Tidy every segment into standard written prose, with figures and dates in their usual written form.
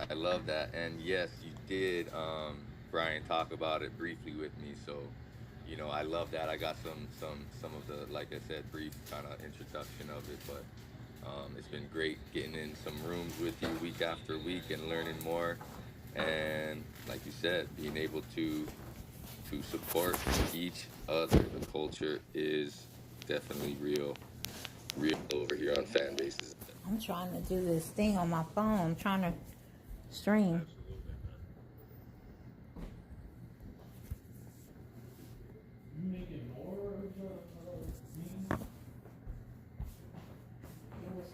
I love that. And yes, you did, Brian, talk about it briefly with me. So, I love that. I got some of the, like I said, brief kind of introduction of it, but it's been great getting in some rooms with you week after week and learning more. And like you said, being able to support each other. The culture is definitely real over here on fan bases. I'm trying to do this thing on my phone. I'm trying to stream.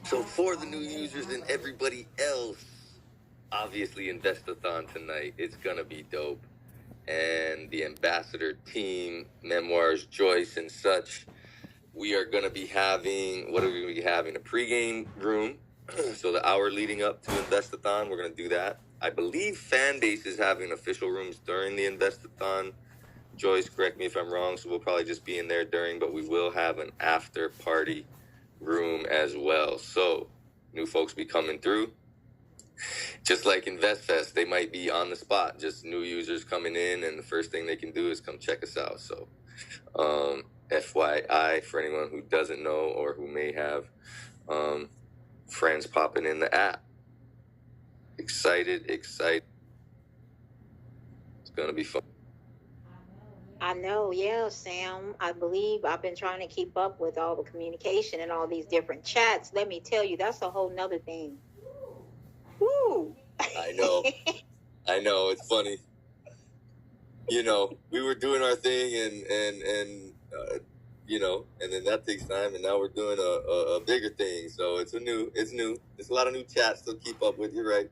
So for the new users and everybody else, obviously Investathon tonight. It's gonna be dope. And the ambassador team, Memoirs, Joyce, and such. We are gonna be having, what are we gonna be having? A pregame room. So the hour leading up to Investathon, we're gonna do that. I believe Fanbase is having official rooms during the Investathon. Joyce, correct me if I'm wrong, so we'll probably just be in there during, but we will have an after party room as well. So new folks be coming through. Just like InvestFest, they might be on the spot, just new users coming in, and the first thing they can do is come check us out. So FYI, for anyone who doesn't know or who may have friends popping in the app. Excited. It's going to be fun. I know, yeah, Sam. I believe I've been trying to keep up with all the communication and all these different chats. Let me tell you, that's a whole nother thing. Woo! I know. It's funny. We were doing our thing and and then that takes time, and now we're doing a bigger thing. So it's new. There's a lot of new chats to keep up with. You're right.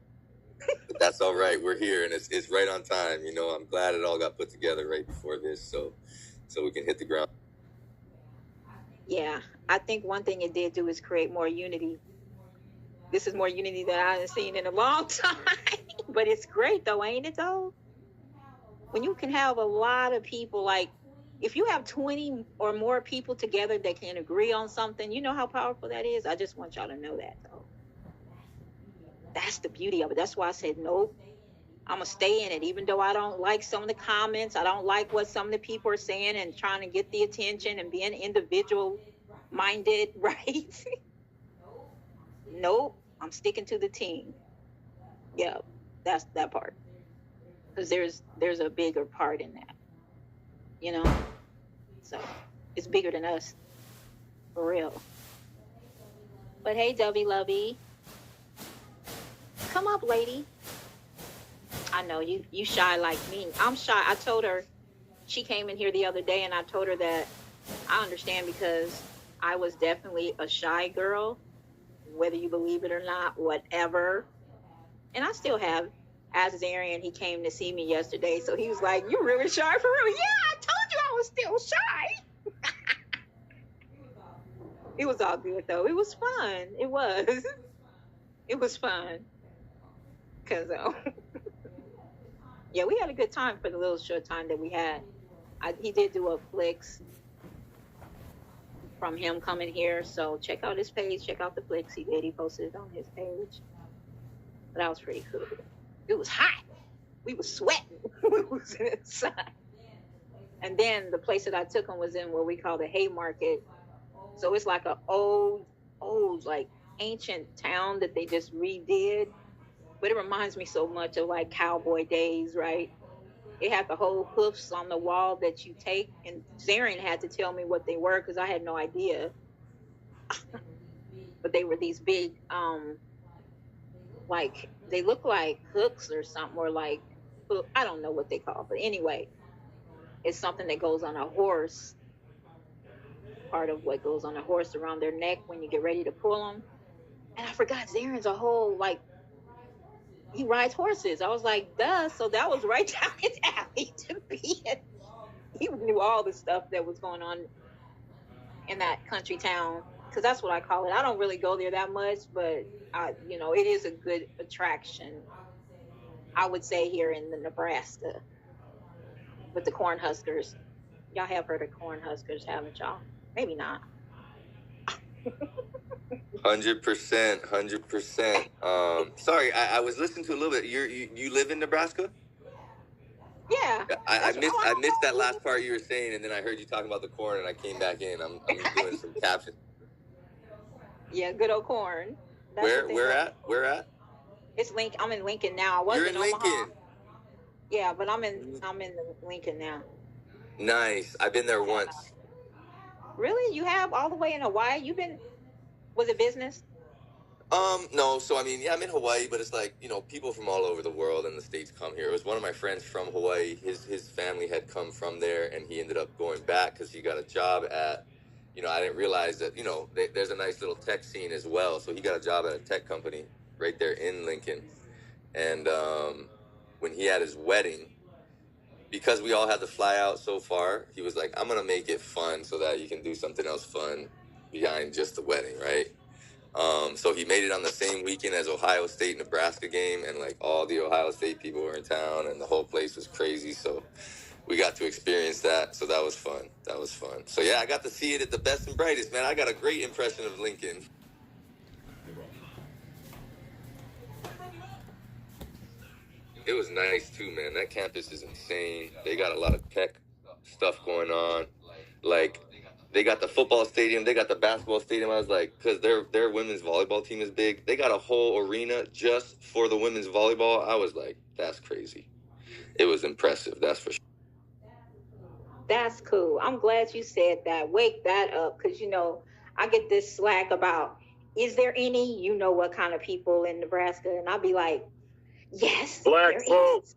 But that's all right. We're here, and it's right on time. I'm glad it all got put together right before this, so we can hit the ground. Yeah, I think one thing it did do is create more unity. This is more unity than I haven't seen in a long time. But it's great, though, ain't it, though? When you can have a lot of people, like, if you have 20 or more people together that can agree on something, you know how powerful that is? I just want y'all to know that, though. That's the beauty of it. That's why I said, nope, I'm going to stay in it. Even though I don't like some of the comments, I don't like what some of the people are saying and trying to get the attention and being individual-minded, right? Nope, I'm sticking to the team. Yeah, that's that part. Because there's a bigger part in that, So it's bigger than us, for real. But hey, Dovey Lovey, come up, lady. I know you shy like me. I'm shy. I told her, she came in here the other day, and I told her that I understand because I was definitely a shy girl, whether you believe it or not, whatever. And I still have. As Zarian, he came to see me yesterday, so he was like, "You really shy for real?" Yeah, I told you I was still shy. It was all good though. It was fun. It was fun. Cause yeah, we had a good time for the little short time that we had. He did do a flicks from him coming here, so check out his page. Check out the flicks he did. He posted it on his page. But that was pretty cool. It was hot. We was sweating. We was in the sun. And then the place that I took him was in what we call the Haymarket. So it's like an old, like ancient town that they just redid. But it reminds me so much of like cowboy days, right? It had the whole hoofs on the wall that you take. And Zarin had to tell me what they were because I had no idea. But they were these big, like, they look like hooks or something, or like, I don't know what they call it. But anyway, it's something that goes on a horse, part of what goes on a horse around their neck when you get ready to pull them. And I forgot Zarin's a whole, like, he rides horses. I was like, duh. So that was right down his alley to be in. He knew all the stuff that was going on in that country town, because that's what I call it. I don't really go there that much, but it is a good attraction, I would say, here in the Nebraska with the Cornhuskers. Y'all have heard of Cornhuskers, haven't y'all? Maybe not. 100%, 100%. Sorry, I was listening to a little bit. You live in Nebraska? Yeah. I missed that last part you were saying, and then I heard you talking about the corn, and I came back in. I'm doing some captions. Yeah, good old corn. Where at? It's Lincoln. I'm in Lincoln now. I was You're in in Omaha. Lincoln. Yeah, but I'm in Lincoln now. Nice. I've been there once. Really? You have all the way in Hawaii? Was it business? No. So I mean, yeah, I'm in Hawaii, but it's like, people from all over the world and the States come here. It was one of my friends from Hawaii. His family had come from there, and he ended up going back because he got a job at. I didn't realize that. There's a nice little tech scene as well. So he got a job at a tech company right there in Lincoln, and when he had his wedding, because we all had to fly out so far, he was like, I'm gonna make it fun so that you can do something else fun behind just the wedding, right? So he made it on the same weekend as Ohio State Nebraska game, and like all the Ohio State people were in town, and the whole place was crazy. So we got to experience that. So that was fun. So yeah, I got to see it at the best and brightest, man. I got a great impression of Lincoln. It was nice too, man. That campus is insane. They got a lot of tech stuff going on. Like, they got the football stadium, they got the basketball stadium. I was like, because their women's volleyball team is big. They got a whole arena just for the women's volleyball. I was like, that's crazy. It was impressive, that's for sure. That's cool. I'm glad you said that. Wake that up, because I get this slack about, is there any what kind of people in Nebraska? And I'll be like, yes, black folks.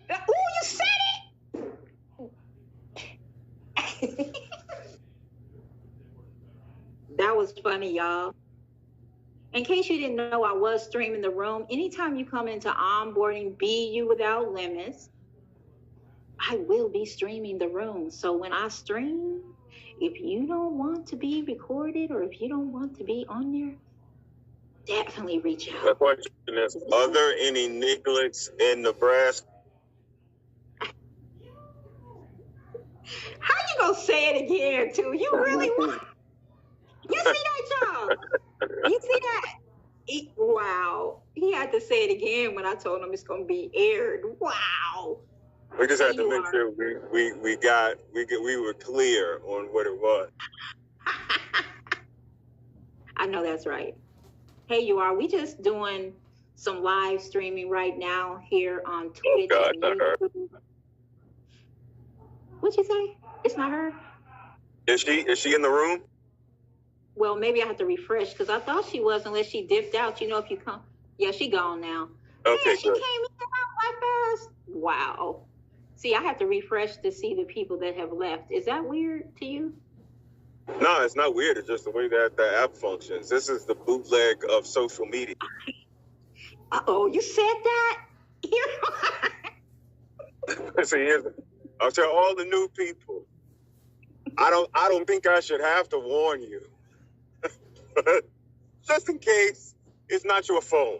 Oh, you said it. That was funny, y'all. In case you didn't know, I was streaming the room. Anytime you come into Onboarding BU Without Limits, I will be streaming the room. So when I stream, if you don't want to be recorded or if you don't want to be on there, definitely reach out. The question is, are there any nigglets in Nebraska? How you gonna say it again, too? You really want? You see that, y'all? You see that? Wow. He had to say it again when I told him it's gonna be aired. Wow. We just had to make sure we were clear on what it was. I know that's right. Hey, you are. We just doing some live streaming right now here on Twitch. Oh, God, not her. What'd you say? It's not her? Is she in the room? Well, maybe I have to refresh because I thought she was, unless she dipped out. If you come. Yeah, she gone now. Okay, man, she good. came in and out like fast. Wow. See, I have to refresh to see the people that have left. Is that weird to you? No, it's not weird. It's just the way that the app functions. This is the bootleg of social media. Uh-oh, you said that? See, I'll tell all the new people. I don't think I should have to warn you. Just in case it's not your phone.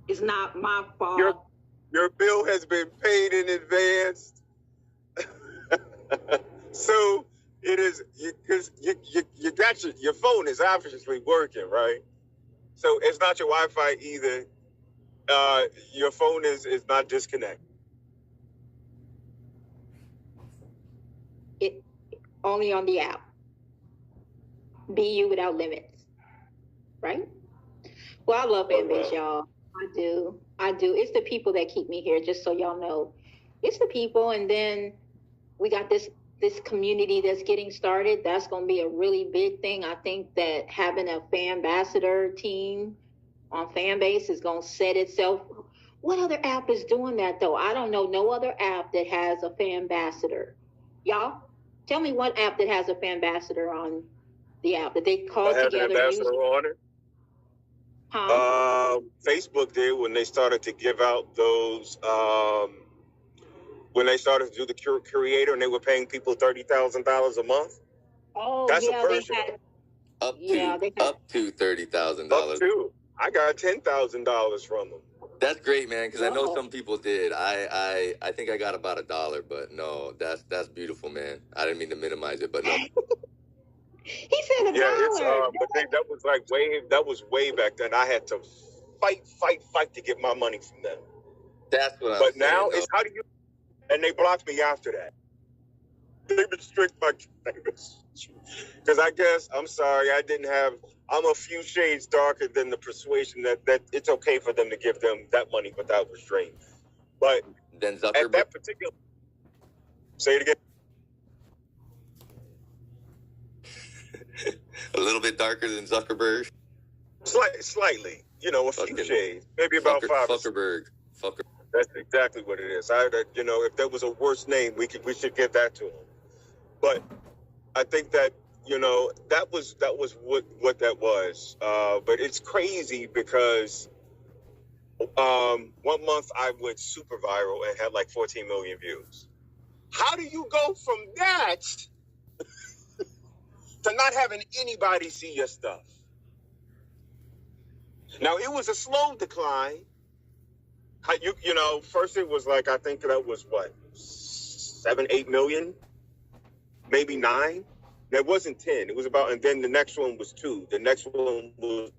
It's not my fault. Your bill has been paid in advance. So it is, because you got your phone is obviously working, right? So it's not your Wi-Fi either. Your phone is not disconnected. It only on the app. BU Without Limits. Right? Well, I love FBS, y'all. I do. It's the people that keep me here, just so y'all know. It's the people, and then we got this community that's getting started. That's going to be a really big thing. I think that having a fan ambassador team on Fanbase is going to set itself. What other app is doing that, though? I don't know no other app that has a fan ambassador. Y'all, tell me what app that has a fan ambassador on the app that they call together. Has an ambassador on it? Huh? Facebook did when they started to give out those. When they started to do the creator and they were paying people $30,000 a month. Oh, that's yeah, a version. Up to $30,000. Up to. I got $10,000 from them. That's great, man, because I know some people did. I think I got about $1, but no, that's beautiful, man. I didn't mean to minimize it, but no. He said $1. Yeah, it's but that was way back then. I had to fight to get my money from them. That's what I'm But saying. now though. it's how do you? And they blocked me after that. They restrict my because I guess I'm sorry I'm a few shades darker than the persuasion that it's okay for them to give them that money without restraint. But Then at Zuckerberg. that particular, say it again. A little bit darker than Zuckerberg. Slightly, a few shades, maybe about 5. Zuckerberg. That's exactly what it is. If there was a worse name, we should give that to him. But I think that that was what that was. But it's crazy because 1 month I went super viral and had like 14 million views. How do you go from that to not having anybody see your stuff? Now it was a slow decline. First it was like, I think that was what, 7, 8 million, maybe 9. It wasn't 10. It was about, and then the next one was 2. The next one was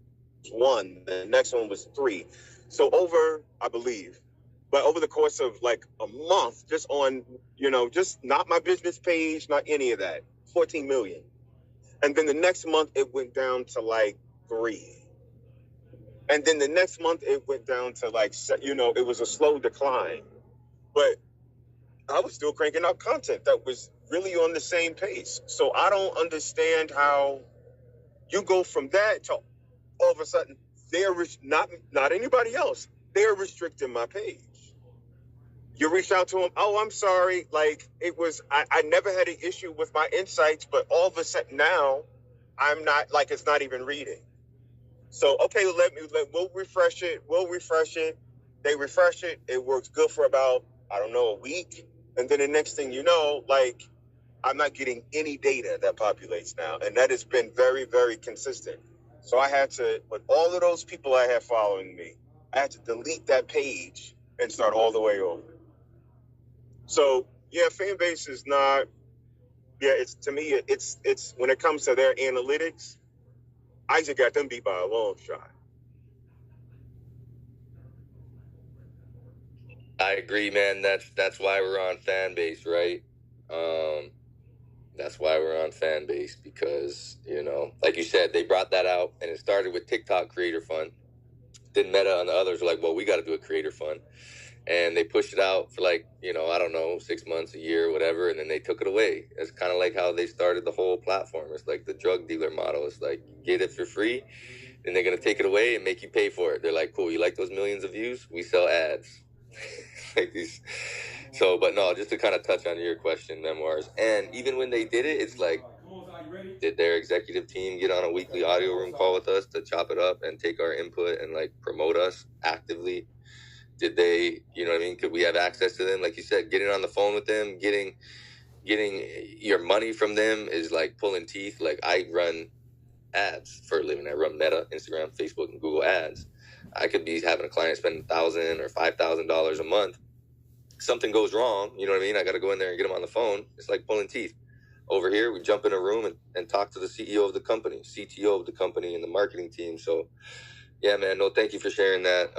1. The next one was 3. So I believe, but over the course of like a month, just on, just not my business page, not any of that, 14 million. And then the next month it went down to like 3. And then the next month it went down to like, it was a slow decline. But I was still cranking out content that was really on the same pace. So I don't understand how you go from that to all of a sudden they're not anybody else. They're restricting my page. You reach out to them. Oh, I'm sorry. Like it was, I never had an issue with my insights, but all of a sudden now I'm not, like, it's not even reading. So, okay, we'll refresh it. They refresh it. It works good for about, I don't know, a week. And then the next thing you know, like, I'm not getting any data that populates now. And that has been very, very consistent. So I had to, with all of those people I had following me, I had to delete that page and start all the way over. So, yeah, fan base is not, it's, to me, it's when it comes to their analytics, Isaac got them beat by a long shot. I agree, man. That's why we're on fan base, right? That's why we're on fan base because, like you said, they brought that out and it started with TikTok Creator Fund. Then Meta and the others were like, well, we got to do a Creator Fund. And they pushed it out for like, I don't know, 6 months, a year, whatever. And then they took it away. It's kind of like how they started the whole platform. It's like the drug dealer model. It's like, you get it for free. Then they're going to take it away and make you pay for it. They're like, cool, you like those millions of views? We sell ads. Like these. So, but no, just to kind of touch on your question, Memoirs. And even when they did it, it's like, did their executive team get on a weekly audio room call with us to chop it up and take our input and like promote us actively? Did they, could we have access to them? Like you said, getting on the phone with them, getting your money from them is like pulling teeth. Like I run ads for a living. I run Meta, Instagram, Facebook, and Google ads. I could be having a client spend $1,000 or $5,000 a month. Something goes wrong, I got to go in there and get them on the phone. It's like pulling teeth. Over here, we jump in a room and talk to the CEO of the company, CTO of the company, and the marketing team. So, yeah, man, no, thank you for sharing that.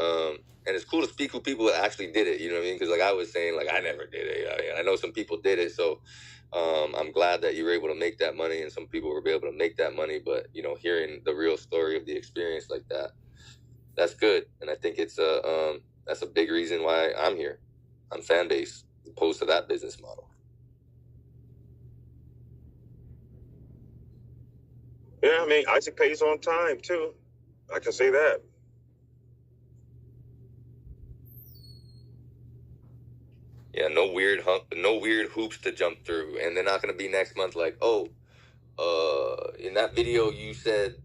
And it's cool to speak with people that actually did it, Because like I was saying, like I never did it. I know some people did it, so I'm glad that you were able to make that money and some people were able to make that money. But, hearing the real story of the experience like that, that's good. And I think it's that's a big reason why I'm here on fan base as opposed to that business model. Yeah, Isaac pays on time too. I can say that. Yeah, no weird hoops to jump through. And they're not going to be next month like, in that video you said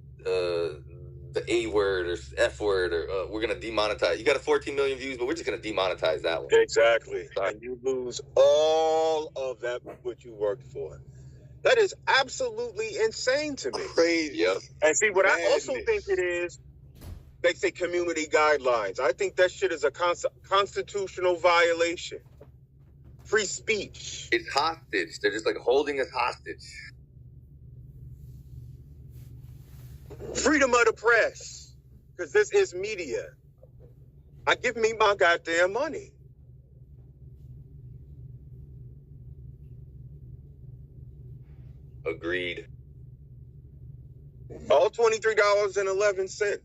the A word or F word or we're going to demonetize. You got 14 million views, but we're just going to demonetize that one. Exactly. And you lose all of that what you worked for. That is absolutely insane to me. Crazy. Yep. And see, what I also think it is, they say community guidelines. I think that shit is a constitutional violation. Free speech. It's hostage. They're just like holding us hostage. Freedom of the press, because this is media. I give me my goddamn money. Agreed. All $23.11.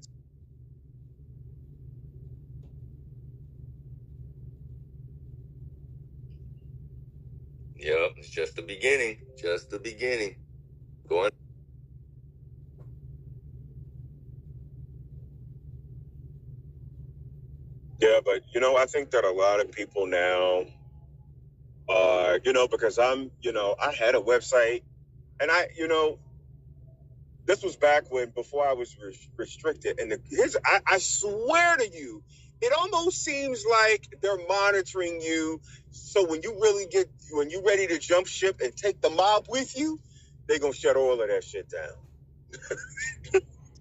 Yep, it's just the beginning. Just the beginning. Go on. Yeah, but I think that a lot of people now are, because I had a website, and this was back before I was restricted, and I swear to you, it almost seems like they're monitoring you. So when you ready to jump ship and take the mob with you, they're gonna shut all of that shit down.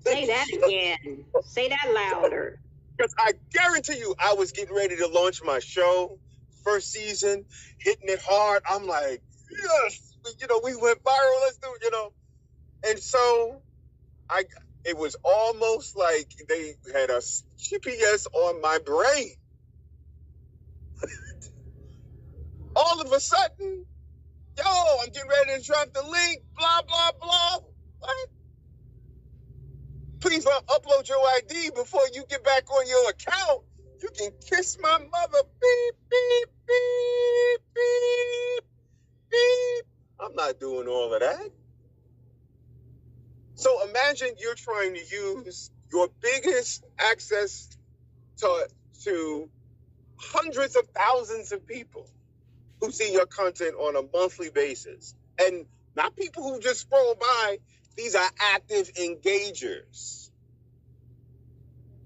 Say that again. Say that louder. Because I guarantee you, I was getting ready to launch my show, first season, hitting it hard. I'm like, yes, we went viral. Let's do it, And so it was almost like they had a GPS on my brain. All of a sudden, I'm getting ready to drop the link, blah, blah, blah. What? Please upload your ID before you get back on your account. You can kiss my mother. Beep, beep, beep, beep, beep. I'm not doing all of that. So imagine you're trying to use your biggest access to hundreds of thousands of people who see your content on a monthly basis. And not people who just scroll by. These are active engagers.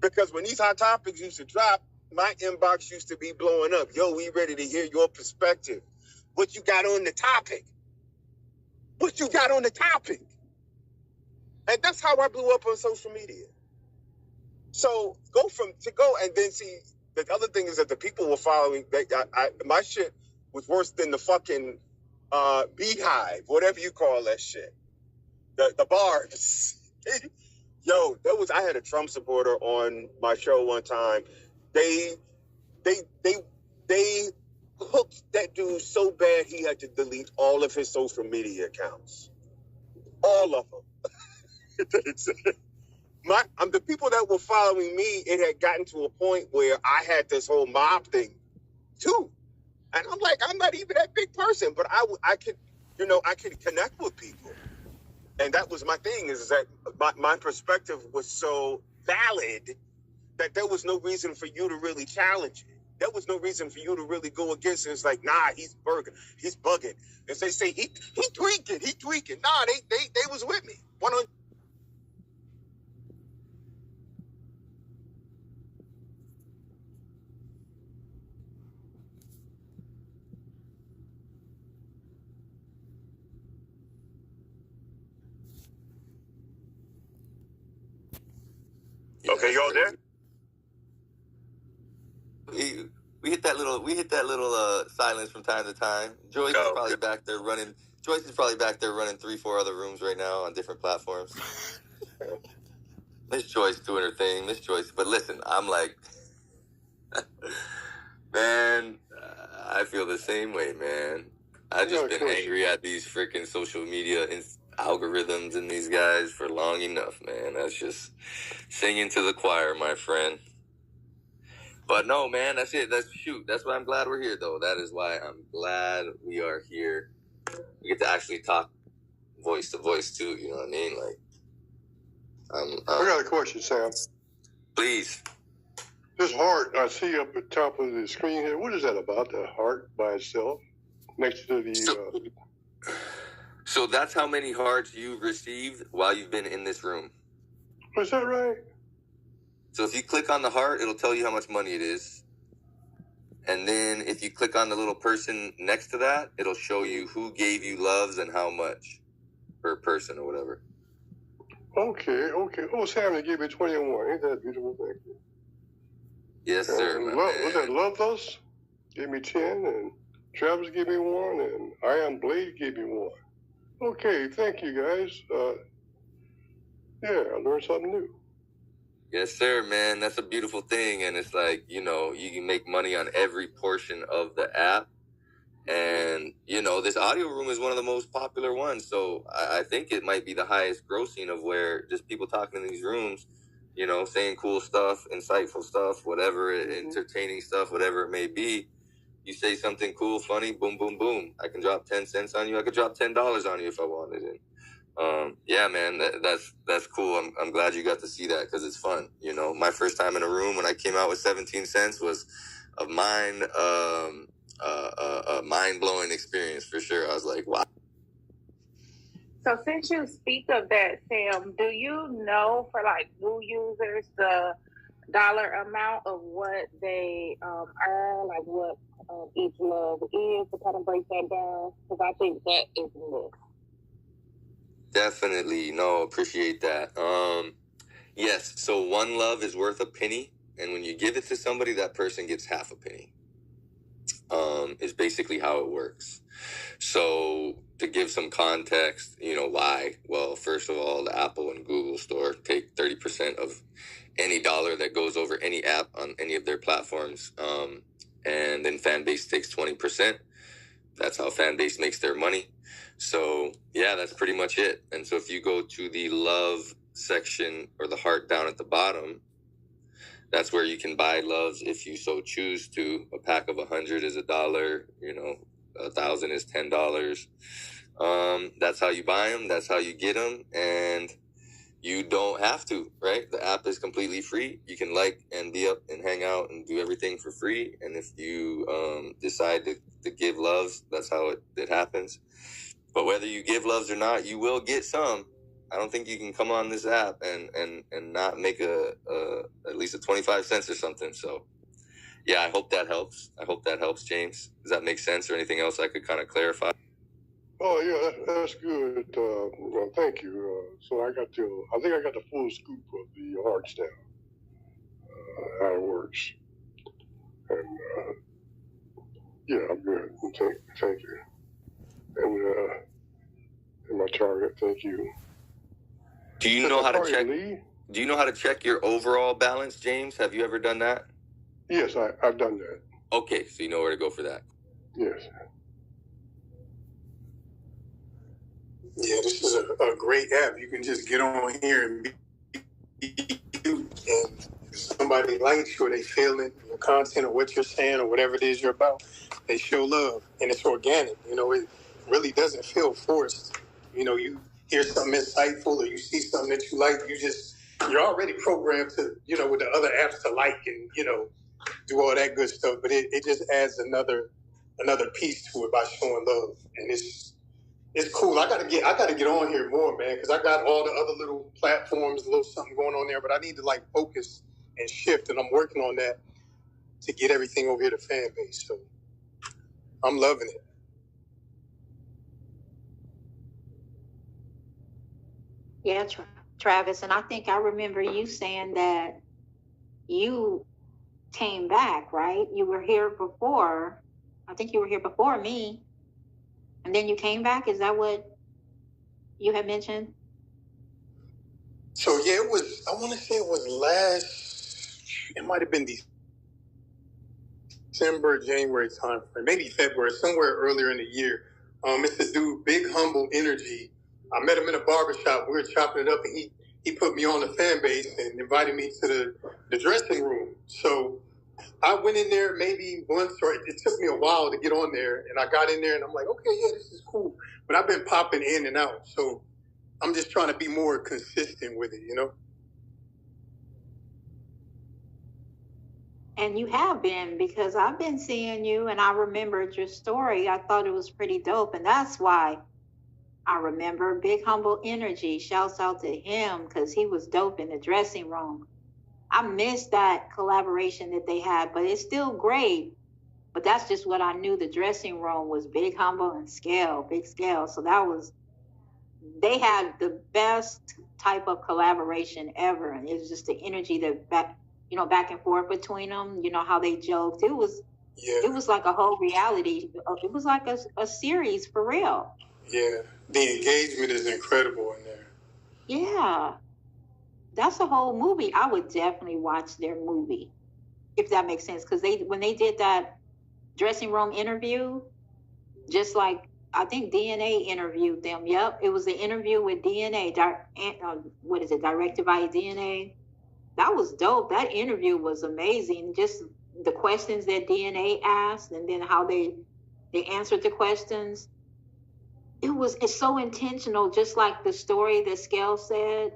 Because when these hot topics used to drop, my inbox used to be blowing up. Yo, we ready to hear your perspective. What you got on the topic? What you got on the topic? And that's how I blew up on social media. So and then see, the other thing is that the people were following, my shit was worse than the fucking beehive, whatever you call that shit. The bars. Yo, I had a Trump supporter on my show one time. They hooked that dude so bad he had to delete all of his social media accounts. All of them. The people that were following me, it had gotten to a point where I had this whole mob thing too. And I'm like, I'm not even that big person, but I could connect with people. And that was my thing, is that my perspective was so valid that there was no reason for you to really challenge it. There was no reason for you to really go against it. It's like, nah, he's bugging. As they say, he tweaking. Nah, they was with me. 100. Okay, y'all there? We hit that little silence from time to time. Joyce is probably back there running 3-4 other rooms right now on different platforms. Miss Joyce doing her thing. Miss Joyce, but listen, I'm like, man, I feel the same way, man. I've just been angry at these freaking social media algorithms and these guys for long enough, man. That's just singing to the choir, my friend. But no, man, that's it. That's why I'm glad we're here, though. That is why I'm glad we are here. We get to actually talk voice to voice, too. You know what I mean? Like, I got a question, Sam. Please. This heart I see up at the top of the screen here, what is that about, the heart by itself? Next to the... So that's how many hearts you've received while you've been in this room. Is that right? So if you click on the heart, it'll tell you how much money it is. And then if you click on the little person next to that, it'll show you who gave you loves and how much per person or whatever. Okay. Oh, Sam, they gave me 21. Ain't that beautiful? Thank you. Yes, sir. Was that Love Us? Gave me 10, and Travis gave me 1, and I Am Blade gave me 1. Okay, thank you, guys. Yeah, I learned something new. Yes, sir, man. That's a beautiful thing. And it's like, you can make money on every portion of the app. And, this audio room is one of the most popular ones. So I think it might be the highest grossing of where just people talking in these rooms, saying cool stuff, insightful stuff, whatever, entertaining stuff, whatever it may be. You say something cool, funny, boom, boom, boom. I can drop 10 cents on you. I could drop $10 on you if I wanted it. Yeah, man, that's cool. I'm glad you got to see that because it's fun. My first time in a room when I came out with 17 cents was a mind-blowing experience for sure. I was like, wow. So since you speak of that, Sam, do you know for like new users the dollar amount of what they earn, like what each love is, to kind of break that down? Because I think that is mixed. Definitely. No, appreciate that. Yes. So one love is worth a penny. And when you give it to somebody, that person gets half a penny. Is basically how it works. So to give some context, why? Well, first of all, the Apple and Google store take 30% of any dollar that goes over any app on any of their platforms. And then Fanbase takes 20%. That's how Fanbase makes their money. So yeah, that's pretty much it. And so if you go to the love section or the heart down at the bottom, that's where you can buy loves if you so choose to. A pack of 100 is $1, 1,000 is $10. That's how you buy them. That's how you get them. And you don't have to, right? The app is completely free. You can like and be up and hang out and do everything for free. And if you decide to give loves, that's how it happens. But whether you give loves or not, you will get some. I don't think you can come on this app and not make at least a 25 cents or something. So yeah, I hope that helps. James. Does that make sense, or anything else I could kind of clarify? Oh yeah, that's good. Well, thank you. So I think I got the full scoop of the heart style, how it works, and yeah, I'm good. Thank you, and my target. Thank you. Do you know how to check? Do you know how to check your overall balance, James? Have you ever done that? Yes, I've done that. Okay, so you know where to go for that. Yes. Yeah, this is a great app. You can just get on here and be you. And if somebody likes you or they feeling your content or what you're saying or whatever it is you're about, they show love. And it's organic. It really doesn't feel forced. You hear something insightful or you see something that you like, you're already programmed to, with the other apps to like and, do all that good stuff. But it just adds another piece to it by showing love. And it's cool. I gotta get on here more, man, because I got all the other little platforms, a little something going on there, but I need to focus and shift, and I'm working on that to get everything over here to Fanbase. So I'm loving it. Yeah, Travis, and I think I remember you saying that you came back, right? You were here before. I think you were here before me, and then you came back. Is that what you had mentioned? So yeah, I want to say it was it might have been December, January timeframe, maybe February, somewhere earlier in the year. It's a dude, Big Humble Energy. I met him in a barbershop. We were chopping it up, and he put me on the Fanbase and invited me to the dressing room. So I went in there maybe once, or it took me a while to get on there, and I got in there, and I'm like, okay, yeah, this is cool. But I've been popping in and out, so I'm just trying to be more consistent with it, And you have been, because I've been seeing you and I remembered your story. I thought it was pretty dope. And that's why I remember Big Humble Energy. Shouts out to him because he was dope in the dressing room. I missed that collaboration that they had, but it's still great. But that's just what I knew. The dressing room was Big Humble and Big Scale. So they had the best type of collaboration ever. And it was just the energy that back and forth between them, how they joked. It was like a whole reality. It was like a series for real. Yeah. The engagement is incredible in there. Yeah. that's a whole movie. I would definitely watch their movie, if that makes sense. Because when they did that dressing room interview, just like I think DNA interviewed them. Yep, it was the interview with DNA. What is it? Directed by DNA. That was dope. That interview was amazing. Just the questions that DNA asked, and then how they answered the questions. It's so intentional, just like the story that Scale said.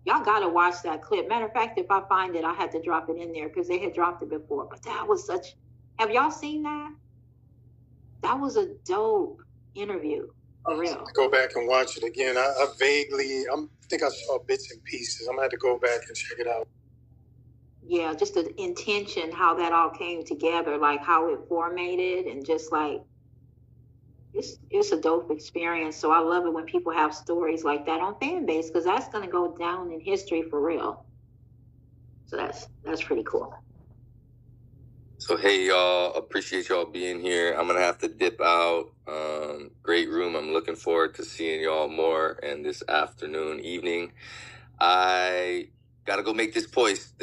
Y'all gotta watch that clip. Matter of fact, if I find it, I had to drop it in there because they had dropped it before. But that was have y'all seen that? That was a dope interview, for real. Go back and watch it again. I think I saw bits and pieces. I'm gonna have to go back and check it out. Yeah, just the intention, how that all came together, like how it formatted, and just like it's a dope experience. So I love it when people have stories like that on fan base, because that's gonna go down in history for real. So that's pretty cool. So hey y'all, appreciate y'all being here. I'm gonna have to dip out. Great room. I'm looking forward to seeing y'all more and this afternoon, evening. I gotta go make this post,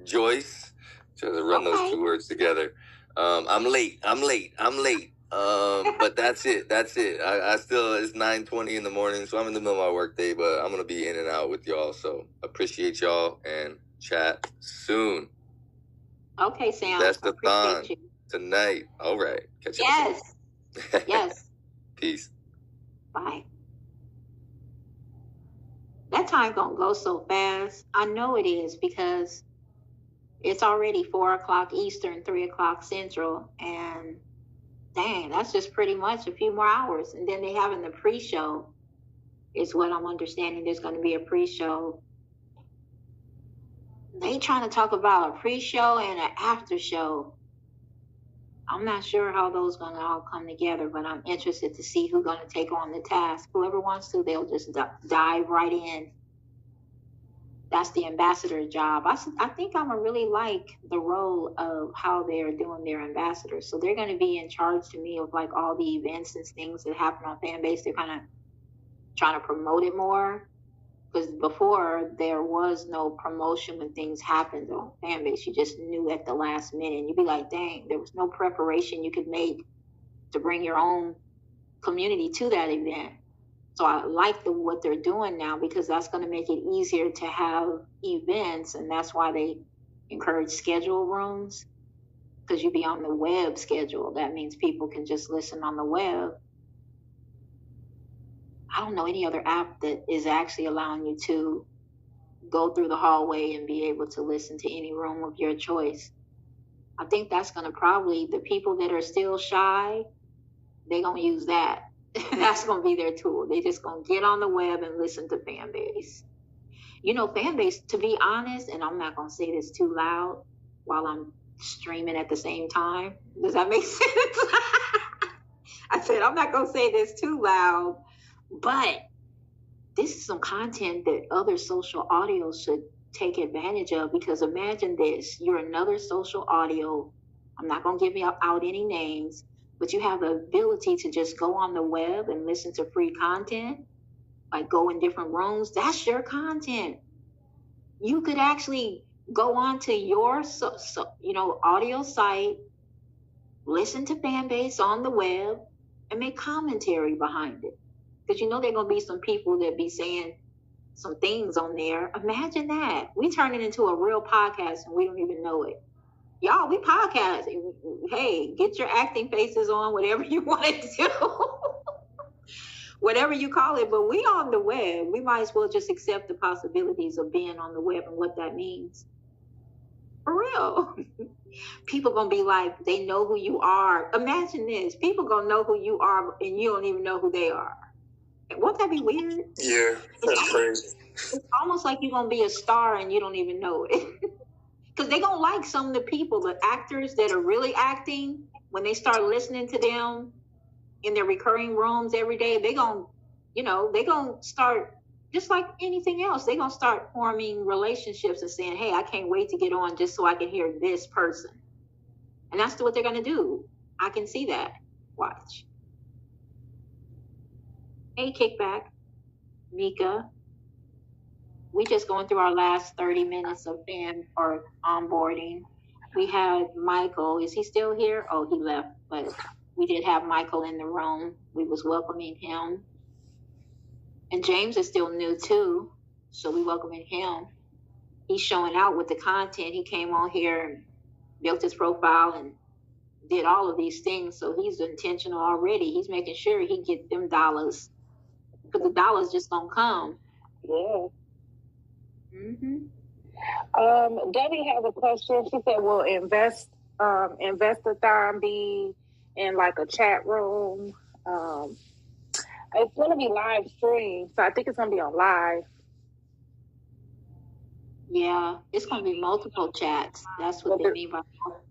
Joyce. Trying to run those two words together. I'm late. But that's it. I still, it's 9:20 in the morning, so I'm in the middle of my work day, but I'm gonna be in and out with y'all. So appreciate y'all and chat soon. Okay, Sam. That's the Thon tonight. All right. Catch you. Yes. Yes. Peace. Bye. That time gonna go so fast. I know it is, because it's already 4:00 Eastern, 3:00 Central, and dang, that's just pretty much a few more hours. And then they having the pre-show, is what I'm understanding. There's going to be a pre-show. They trying to talk about a pre-show and an after show. I'm not sure how those going to all come together, but I'm interested to see who's going to take on the task. Whoever wants to, they'll just dive right in. That's the ambassador job. I think I'm gonna really like the role of how they're doing their ambassadors. So they're going to be in charge to me of like all the events and things that happen on Fanbase. They're kind of trying to promote it more, because before there was no promotion when things happened on Fanbase. You just knew at the last minute. You'd be like, dang, there was no preparation you could make to bring your own community to that event. So I like what they're doing now, because that's going to make it easier to have events. And that's why they encourage schedule rooms, because you be on the web schedule. That means people can just listen on the web. I don't know any other app that is actually allowing you to go through the hallway and be able to listen to any room of your choice. I think that's going to probably, the people that are still shy, they're going to use that. That's going to be their tool. They just going to get on the web and listen to Fanbase. You know, Fanbase, to be honest, and I'm not going to say this too loud while I'm streaming at the same time. Does that make sense? I said, I'm not going to say this too loud, but this is some content that other social audio should take advantage of, because imagine this. You're another social audio. I'm not going to give out any names, but you have the ability to just go on the web and listen to free content, like go in different rooms. That's your content. You could actually go on to your audio site, listen to Fanbase on the web, and make commentary behind it. Because you know there are going to be some people that be saying some things on there. Imagine that. We turn it into a real podcast and we don't even know it. Y'all, we podcast. Hey, get your acting faces on, whatever you want to do. Whatever you call it. But we on the web. We might as well just accept the possibilities of being on the web and what that means. For real. People going to be like, they know who you are. Imagine this. People going to know who you are and you don't even know who they are. Won't that be weird? Yeah, that's crazy. It's almost like you're going to be a star and you don't even know it. Because they're going to like some of the people, the actors that are really acting, when they start listening to them in their recurring rooms every day, they're going to start, just like anything else, they're going to start forming relationships and saying, hey, I can't wait to get on just so I can hear this person. And that's what they're going to do. I can see that. Watch. Hey, Kickback. Mika. We just going through our last 30 minutes of fan or onboarding. We had Michael. Is he still here? Oh, he left. But we did have Michael in the room. We was welcoming him. And James is still new too, so we welcoming him. He's showing out with the content. He came on here and built his profile and did all of these things. So he's intentional already. He's making sure he get them dollars, because the dollars just gonna come. Yeah. Mm-hmm. Debbie has a question. She said, "Will Investor-Thon be in like a chat room?" It's going to be live streamed, so I think it's going to be on live. Yeah, it's going to be multiple chats. That's what they mean by that.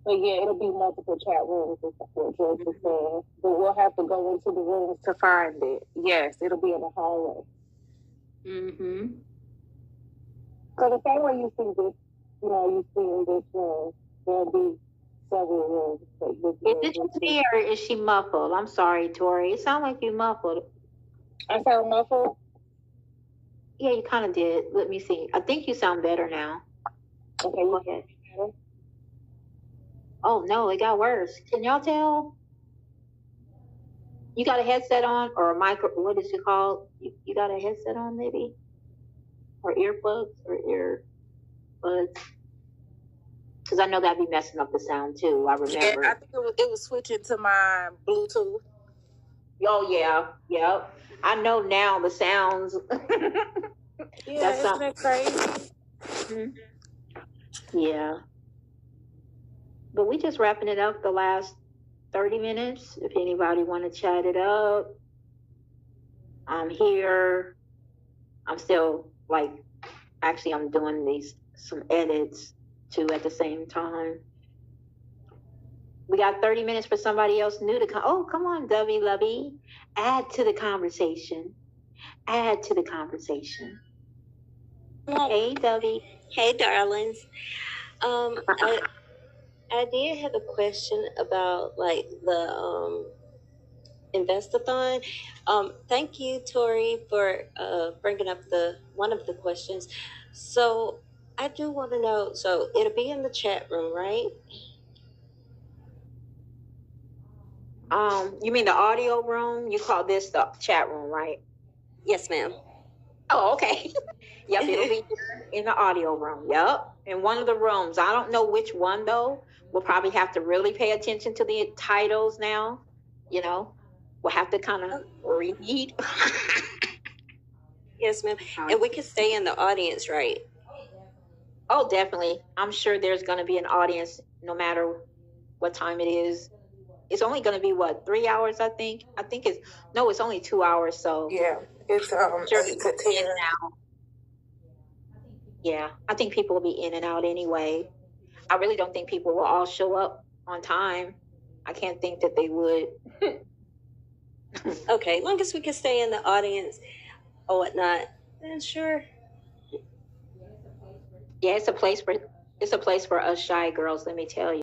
But yeah, it'll be multiple chat rooms, is what George was saying. But we'll have to go into the rooms to find it. Yes, it'll be in the hallway. Mm-hmm. So the same way you see this, you see in this room, there'll be several rooms. Is it just me or is she muffled? I'm sorry, Tori. It sounds like you muffled. I sound muffled? Yeah, you kind of did. Let me see. I think you sound better now. Okay, go ahead. Oh, no, it got worse. Can y'all tell? You got a headset on or a micro? What is it called? You got a headset on maybe? Or earplugs or earbuds? Because I know that'd be messing up the sound too. I remember. Yeah, I think it was switching to my Bluetooth. Oh, yeah. Yep. I know now the sounds. Yeah, isn't it crazy? Mm-hmm. Yeah. But we just wrapping it up the last 30 minutes. If anybody want to chat it up, I'm here. I'm still I'm doing some edits too at the same time. We got 30 minutes for somebody else new to come. Oh, come on, Dubby Lovey. Add to the conversation. Add to the conversation. Hey, Dubby. Hey, darlings. I did have a question about the Investathon. Thank you, Tori, for bringing up one of the questions. So I do want to know. So it'll be in the chat room, right? You mean the audio room? You call this the chat room, right? Yes, ma'am. Oh, okay. Yep, it'll be in the audio room. Yep, in one of the rooms. I don't know which one though. We'll probably have to really pay attention to the titles now. We'll have to kind of read. Yes, ma'am. And we can stay in the audience, right? Oh, definitely. I'm sure there's going to be an audience no matter what time it is. It's only going to be 3 hours, I think. It's only 2 hours. So yeah, it's in and out. Yeah, I think people will be in and out anyway. I really don't think people will all show up on time. I can't think that they would. Okay, as long as we can stay in the audience or whatnot, then sure. Yeah, it's a place for us shy girls, let me tell you.